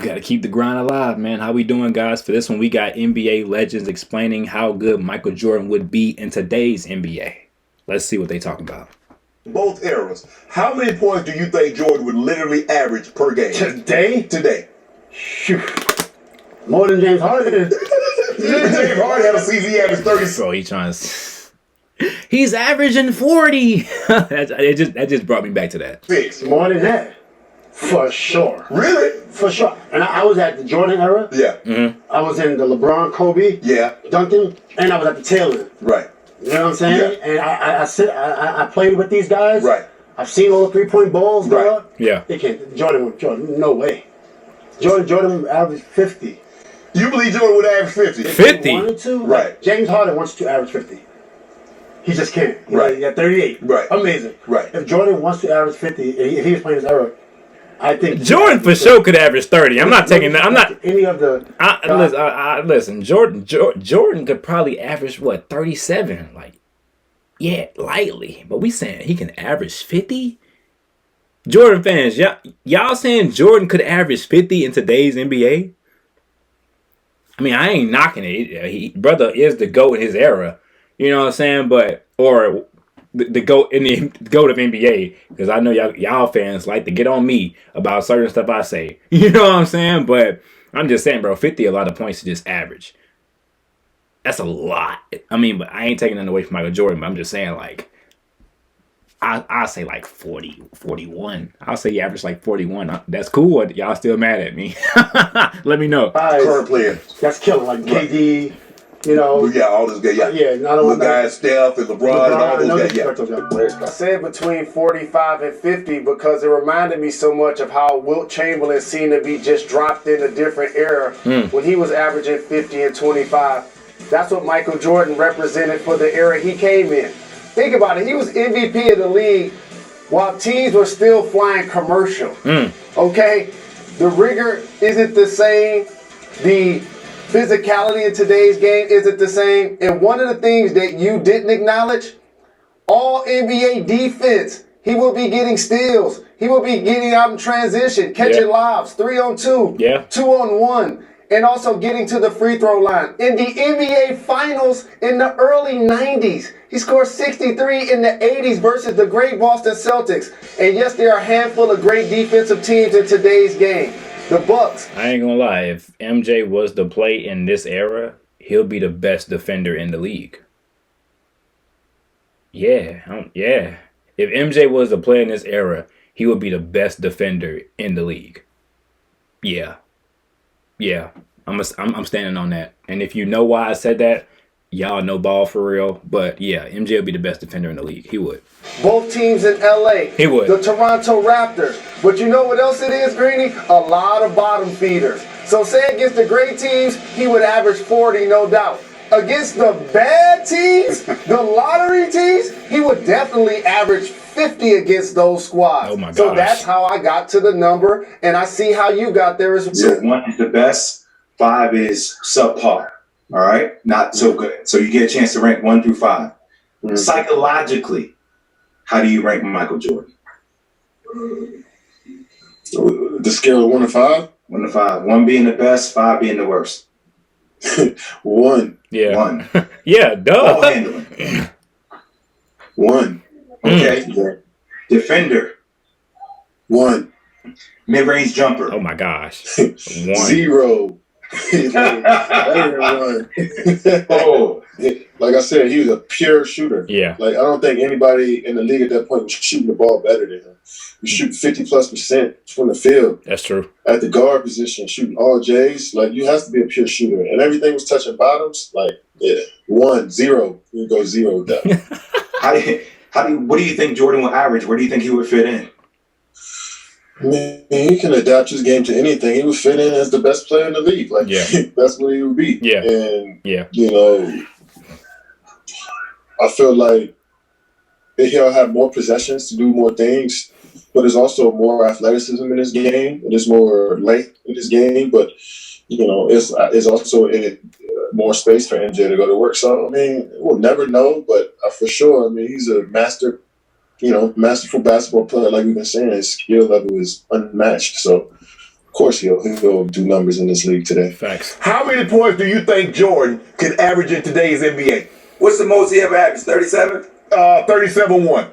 We got to keep the grind alive, man. How we doing, guys? For this one, we got NBA legends explaining how good Michael Jordan would be in today's NBA. Let's see what they talking about. Both eras. How many points do you think Jordan would literally average per game? Today? Shoot. More than James Harden. James Harden had a season he averaged 30. Bro, he's averaging 40. that just brought me back to that. More than that. For sure. Really? For sure. And I was at the Jordan era. Yeah. Mm-hmm. I was in the LeBron, Kobe, Yeah. Duncan, and I was at the tail end. Right. You know what I'm saying? Yeah. And I played with these guys. Right. I've seen all the 3-point balls go Right. up. Yeah. They can't. Jordan, no way. Jordan averaged 50. You believe Jordan would average 50? 50? He wanted to. Right. James Harden wants to average 50. He just can't. Right. He got 38. Right. Amazing. Right. If Jordan wants to average 50, if he was playing his era, I think Jordan for sure could average 30. I'm not taking that. I'm not. Any of the. Listen. Jordan could probably average what 37. Like, yeah, lightly. But we saying he can average 50. Jordan fans, y'all saying Jordan could average 50 in today's NBA? I mean, I ain't knocking it. Brother is the GOAT in his era. You know what I'm saying? But or the GOAT in the GOAT of NBA, because I know y'all fans like to get on me about certain stuff I say. You know what I'm saying? But I'm just saying, bro, 50 a lot of points to just average. That's a lot. I mean, but I ain't taking nothing away from Michael Jordan, but I'm just saying, like, I'll say like 40, 41. I'll say you average like 41. That's cool. Y'all still mad at me. Let me know. Current player. That's killing. Like KD, you know. We got all those guys. Yeah, not only the guys, Steph and LeBron and all those guys. I said between 45 and 50 because it reminded me so much of how Wilt Chamberlain seemed to be just dropped in a different era when he was averaging 50 and 25. That's what Michael Jordan represented for the era he came in. Think about it. He was MVP of the league while teams were still flying commercial. Okay? The rigor isn't the same. The physicality in today's game isn't the same. And one of the things that you didn't acknowledge, all NBA defense, he will be getting steals. He will be getting out in transition, catching lobs, 3-on-2, 2-on-1. And also getting to the free throw line. In the NBA Finals in the early 90s, he scored 63 in the 80s versus the great Boston Celtics. And yes, there are a handful of great defensive teams in today's game. The Bucks. I ain't gonna lie. If MJ was to play in this era, he'll be the best defender in the league. Yeah. If MJ was to play in this era, he would be the best defender in the league. Yeah. I'm standing on that. And if you know why I said that, y'all know ball for real. But yeah, MJ would be the best defender in the league. He would. Both teams in LA. He would. The Toronto Raptors. But you know what else it is, Greeny? A lot of bottom feeders. So say against the great teams, he would average 40, no doubt. Against the bad teams, the lottery teams, he would definitely average 50 against those squads. Oh my gosh. So that's how I got to the number, and I see how you got there as well. So 1 is the best, 5 is subpar. All right? Not so good. So you get a chance to rank 1 through 5. Psychologically, how do you rank Michael Jordan? The scale of 1 to 5? 1 to 5. 1 being the best, 5 being the worst. 1. Yeah. 1. Yeah, duh. Ball handling. 1. Okay. Defender. 1. Mid-range jumper. Oh my gosh. 1. 0. Oh. Like I said, he was a pure shooter. Yeah. Like, I don't think anybody in the league at that point was shooting the ball better than him. He shoot 50+% from the field. That's true. At the guard position, shooting all J's. Like, you have to be a pure shooter. And everything was touching bottoms. Like, 1, 0. You go 0 down. What do you think Jordan would average? Where do you think he would fit in? I mean, he can adapt his game to anything. He would fit in as the best player in the league. Like, that's what he would be. Yeah. And, you know, I feel like he'll have more possessions to do more things, but there's also more athleticism in his game, and there's more length in his game, but, you know, it's also more space for MJ to go to work. So, I mean, we'll never know, but for sure, I mean, he's a masterful basketball player. Like we've been saying, his skill level is unmatched. So Of course, he'll do numbers in this league today. Facts. How many points do you think Jordan could average in today's NBA? What's the most he ever averaged? 37? 37-1.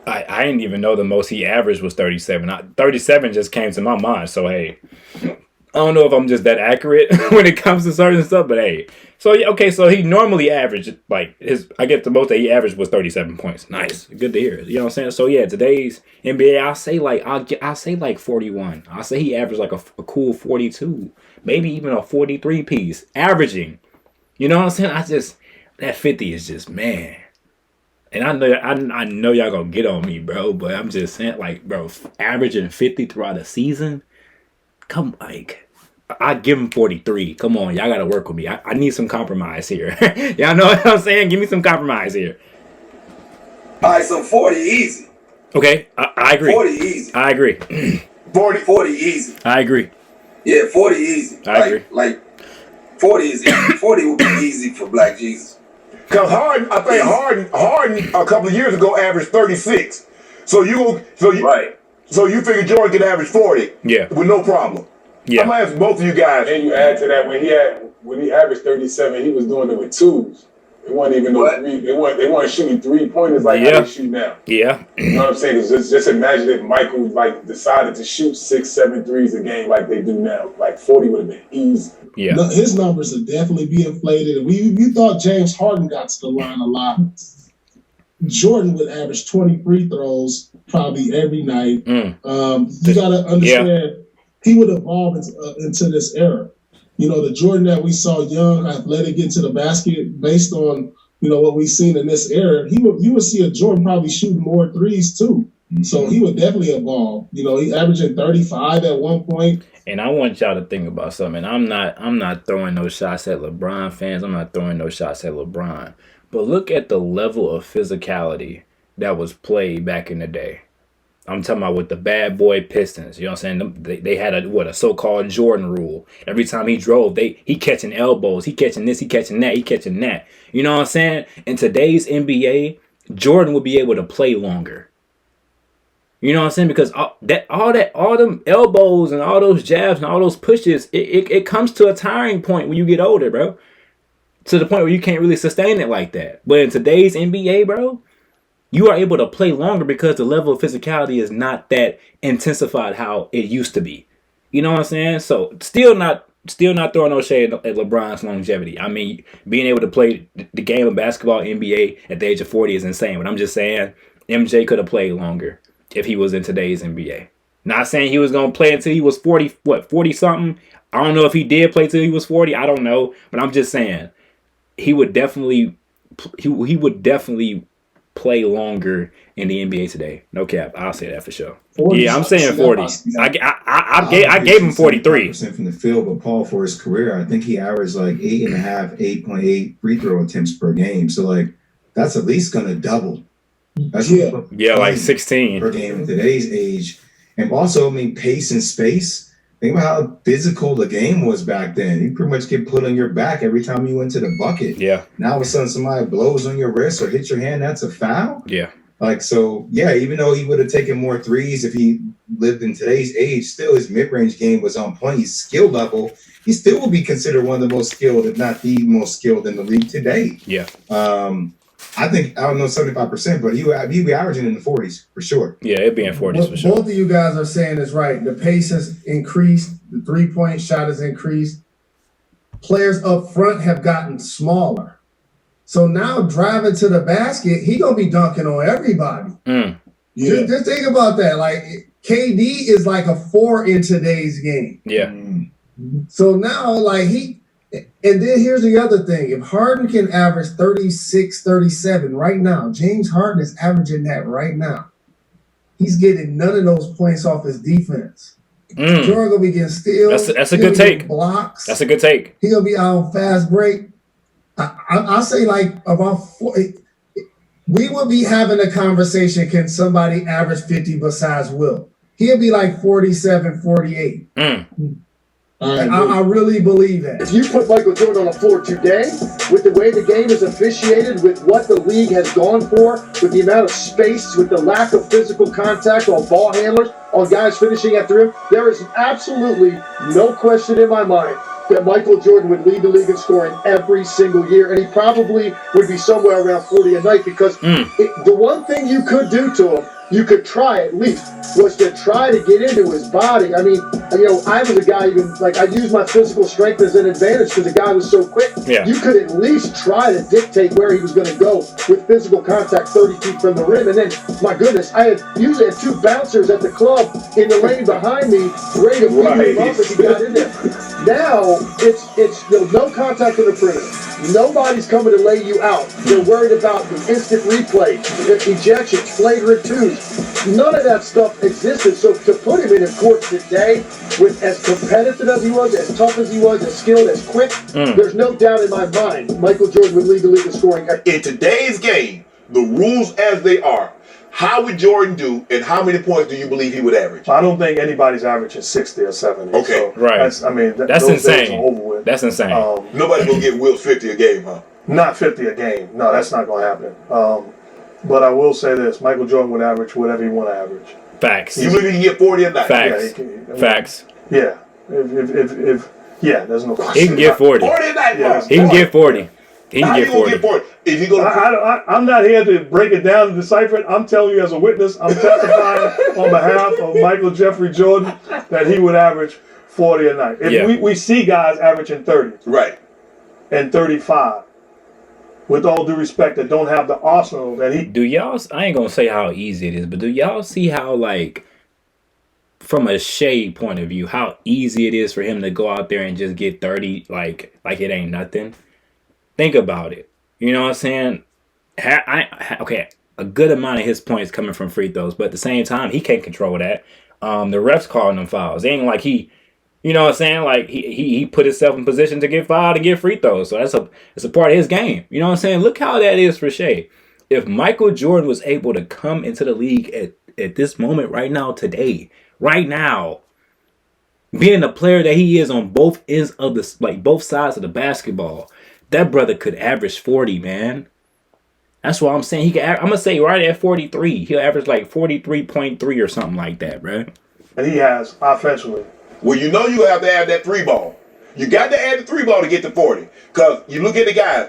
I didn't even know the most he averaged was 37. 37 just came to my mind. So, hey, I don't know if I'm just that accurate when it comes to certain stuff, but hey. So, okay, so he normally averaged, like, I guess the most that he averaged was 37 points. Nice. Good to hear. You know what I'm saying? So, yeah, today's NBA, I'll say like 41. I'll say he averaged like a cool 42. Maybe even a 43 piece. Averaging. You know what I'm saying? That 50 is just, man. And I know y'all gonna get on me, bro, but I'm just saying, like, bro, averaging 50 throughout a season, I give him 43. Come on, y'all gotta work with me. I need some compromise here. Y'all know what I'm saying? Give me some compromise here. All right, so 40 easy. Okay, I agree. 40 easy. I agree. 40 easy. I agree. Yeah, 40 easy. I agree. Like 40 is easy. 40 would be easy for Black Jesus. Because Harden a couple of years ago averaged 36. So you figure Jordan could average 40. Yeah. With no problem. Yeah. I'm gonna ask both of you guys. And you add to that when he averaged 37, he was doing it with twos. It wasn't even no three. They weren't shooting 3-pointers like how they shoot now. Yeah. You know what I'm saying? Just imagine if Michael decided to shoot 6-7 threes a game like they do now. Like 40 would have been easy. Yeah. No, his numbers would definitely be inflated. We thought James Harden got to the line a lot. Jordan would average 20 free throws probably every night. You got to understand, he would evolve into this era. You know, the Jordan that we saw young, athletic, get to the basket based on, you know, what we've seen in this era, you would see a Jordan probably shooting more threes too. So he would definitely evolve. You know, he's averaging 35 at one point. And I want y'all to think about something. I'm not throwing no shots at LeBron fans. I'm not throwing no shots at LeBron. But look at the level of physicality that was played back in the day. I'm talking about with the bad boy Pistons. You know what I'm saying? They had a so-called Jordan rule. Every time he drove, he catching elbows. He catching this, he catching that, he catching that. You know what I'm saying? In today's NBA, Jordan would be able to play longer. You know what I'm saying? Because all them elbows and all those jabs and all those pushes, it comes to a tiring point when you get older, bro. To the point where you can't really sustain it like that. But in today's NBA, bro, you are able to play longer because the level of physicality is not that intensified how it used to be. You know what I'm saying? So still not throwing no shade at LeBron's longevity. I mean, being able to play the game of basketball NBA at the age of 40 is insane. But I'm just saying MJ could have played longer if he was in today's NBA. Not saying he was going to play until he was 40 something. I don't know if he did play till he was 40. I don't know. But I'm just saying he would definitely play longer in the NBA today. No cap. I'll say that for sure. 40, yeah, I'm saying 40. I gave him 43. From the field, but Paul, for his career, I think he averaged like 8.8 free throw attempts per game. So like that's at least gonna double. That's like 16 per game in today's age. And also, I mean, pace and space. Think about how physical the game was back then. You pretty much get put on your back every time you went to the bucket. Yeah. Now all of a sudden somebody blows on your wrist or hits your hand, that's a foul. Yeah. Like, so, yeah, even though he would have taken more threes if he lived in today's age, still his mid-range game was on point. His skill level, he still will be considered one of the most skilled, if not the most skilled in the league today. Yeah. I don't know 75%, but he'd be averaging in the 40s for sure. Yeah, it'd be in 40s for sure. Both of you guys are saying is right. The pace has increased. The three-point shot has increased. Players up front have gotten smaller. So now driving to the basket, he going to be dunking on everybody. Yeah. Just think about that. Like, KD is like a 4 in today's game. Yeah. So now, like, and then here's the other thing. If Harden can average 36, 37 right now, James Harden is averaging that right now. He's getting none of those points off his defense. Jordan gonna be getting steals. That's a good take. Blocks. That's a good take. He gonna be out on fast break. I say like about 40. We will be having a conversation. Can somebody average 50 besides Will? He'll be like 47, 48. I really believe that. If you put Michael Jordan on the floor today, with the way the game is officiated, with what the league has gone for, with the amount of space, with the lack of physical contact on ball handlers, on guys finishing at the rim, there is absolutely no question in my mind that Michael Jordan would lead the league in scoring every single year, and he probably would be somewhere around 40 a night because the one thing you could do to him, you could try at least, was to try to get into his body. I mean, I was a guy I used my physical strength as an advantage because the guy was so quick. Yeah. You could at least try to dictate where he was going to go with physical contact 30 feet from the rim. And then, my goodness, I usually had two bouncers at the club in the lane behind me ready to beat him up if he got in there. Now, it's no contact on the perimeter. Nobody's coming to lay you out. They're worried about the instant replay, ejections, flagrant twos. None of that stuff existed. So to put him in the court today, with as competitive as he was, as tough as he was, as skilled, as quick, there's no doubt in my mind Michael Jordan would lead the league in scoring. In today's game, the rules as they are, how would Jordan do, and how many points do you believe he would average? I don't think anybody's averaging 60 or 70. Okay. So Right. That's Those days insane. are over with. That's insane. Nobody's going to get Will's 50 a game, huh? Not 50 a game. No, that's not going to happen. But I will say this: Michael Jordan would average whatever he want to average. Facts. You believe he can get 40 a night? Facts. Facts. Yeah. If there's no question. He can get 40. 40 a night, Yeah. He can get 40. He How can you get gonna 40. get 40? If you go to I'm not here to break it down and decipher it. I'm telling you as a witness, I'm testifying on behalf of Michael Jeffrey Jordan that he would average 40 a night. If we see guys averaging 30 right and 35, with all due respect, that don't have the arsenal that he... Do y'all, I ain't gonna say how easy it is, but do y'all see how, like, from a shade point of view, how easy it is for him to go out there and just get 30 like it ain't nothing? Think about it. You know what I'm saying? Okay, a good amount of his points coming from free throws, but at the same time, he can't control that. The refs calling them fouls. It ain't like he, you know what I'm saying? Like he put himself in position to get fouled to get free throws. So it's a part of his game. You know what I'm saying? Look how that is for Shea. If Michael Jordan was able to come into the league at this moment right now, today, right now, being the player that he is on both ends of the, like both sides of the basketball, that brother could average 40, man. That's what I'm saying. He could. I'm gonna say right at 43, he'll average like 43.3 or something like that, bro. And he has offensively. Well, you know you have to add that three ball. You got to add the three ball to get to 40. Because you look at the guy,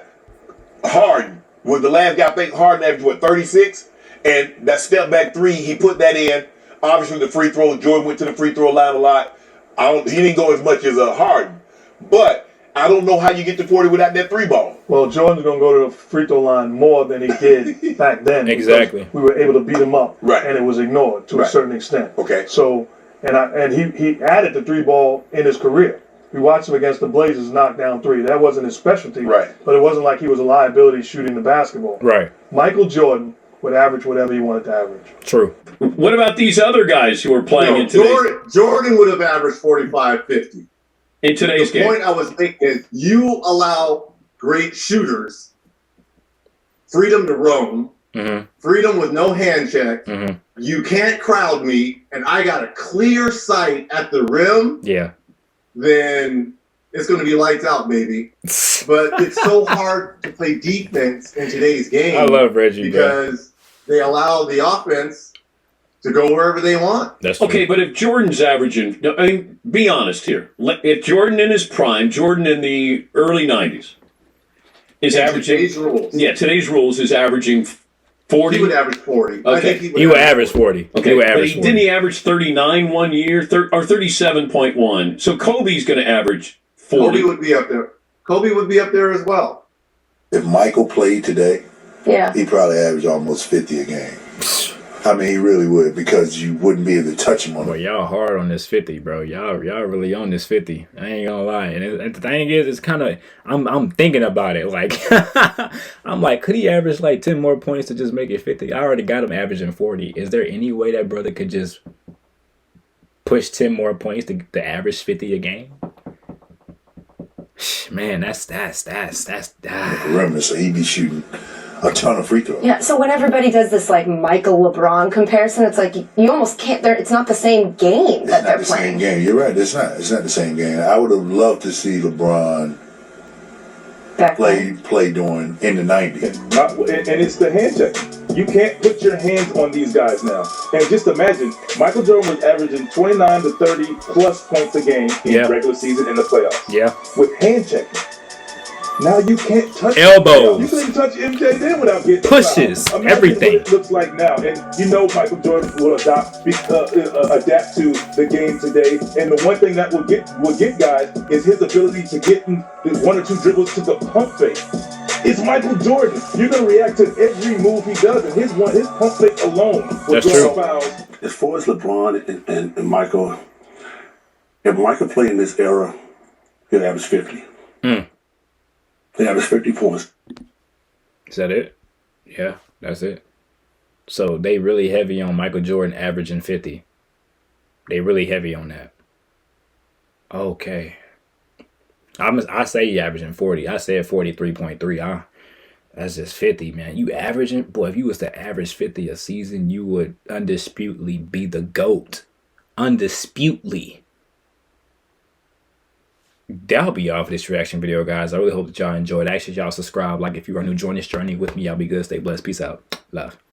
Harden was the last guy. I think Harden averaged, what, 36? And that step back three, he put that in. Obviously, the free throw, Jordan went to the free throw line a lot. He didn't go as much as Harden. But I don't know how you get to 40 without that three ball. Well, Jordan's going to go to the free throw line more than he did back then. Exactly. We were able to beat him up. Right. And it was ignored to a certain extent. Okay. So, and he added the three ball in his career. We watched him against the Blazers knock down three. That wasn't his specialty. Right. But it wasn't like he was a liability shooting the basketball. Right. Michael Jordan would average whatever he wanted to average. True. What about these other guys who are playing in today's... Jordan would have averaged 45, 50. In today's game. The point I was making is you allow great shooters freedom to roam, freedom with no hand check. You can't crowd me, and I got a clear sight at the rim. Yeah. Then it's going to be lights out, baby. But it's so hard to play defense in today's game. I love Reggie, because they allow the offense to go wherever they want. That's true. Okay, but if Jordan's averaging, I mean, be honest here. If Jordan in his prime, Jordan in the early 90s, is averaging... Today's rules. Yeah, today's rules is averaging 40. He would average 40. Okay. I think He would average 40. Okay, He would average 40. didn't he average 39 one year, or 37.1? So Kobe's going to average 40. Kobe would be up there. Kobe would be up there as well. If Michael played today, he'd probably average almost 50 a game. I mean, he really would, because you wouldn't be able to touch him on Boy, y'all hard on this 50, bro. Y'all really on this 50. I ain't gonna lie. And the thing is, it's kind of, I'm thinking about it. Like, I'm like, could he average like 10 more points to just make it 50? I already got him averaging 40. Is there any way that brother could just push 10 more points to average 50 a game? Man, that's perimeter, so he'd be shooting a ton of free throws. Yeah, so when everybody does this like Michael LeBron comparison, it's like you almost can't. It's not the same game that they're playing. Same game. You're right. It's not. It's not the same game. I would have loved to see LeBron play during in the '90s. And it's the hand check. You can't put your hands on these guys now. And just imagine, Michael Jordan was averaging 29 to 30 plus points a game in regular season and the playoffs. Yeah. With hand checking. Now you can't touch elbows. You couldn't touch MJ then without getting pushes, everything. What it looks like now, and you know Michael Jordan will adapt to the game today. And the one thing that will get guys is his ability to get in one or two dribbles to the pump fake. It's Michael Jordan. You're gonna react to every move he does, and his pump fake alone will draw fouls. As far as LeBron and Michael, if Michael played in this era, he'll average 50. They average 50 points. Is that it? Yeah, that's it. So they really heavy on Michael Jordan averaging 50. They really heavy on that. Okay. I say he averaging 40. I said 43.3. That's just 50, man. You averaging, boy, if you was to average 50 a season, you would undisputedly be the GOAT. Undisputedly. That'll be all for this reaction video, guys. I really hope that y'all enjoyed. I ask y'all subscribe, like if you are new, join this journey with me. Y'all be good, stay blessed, peace out, love.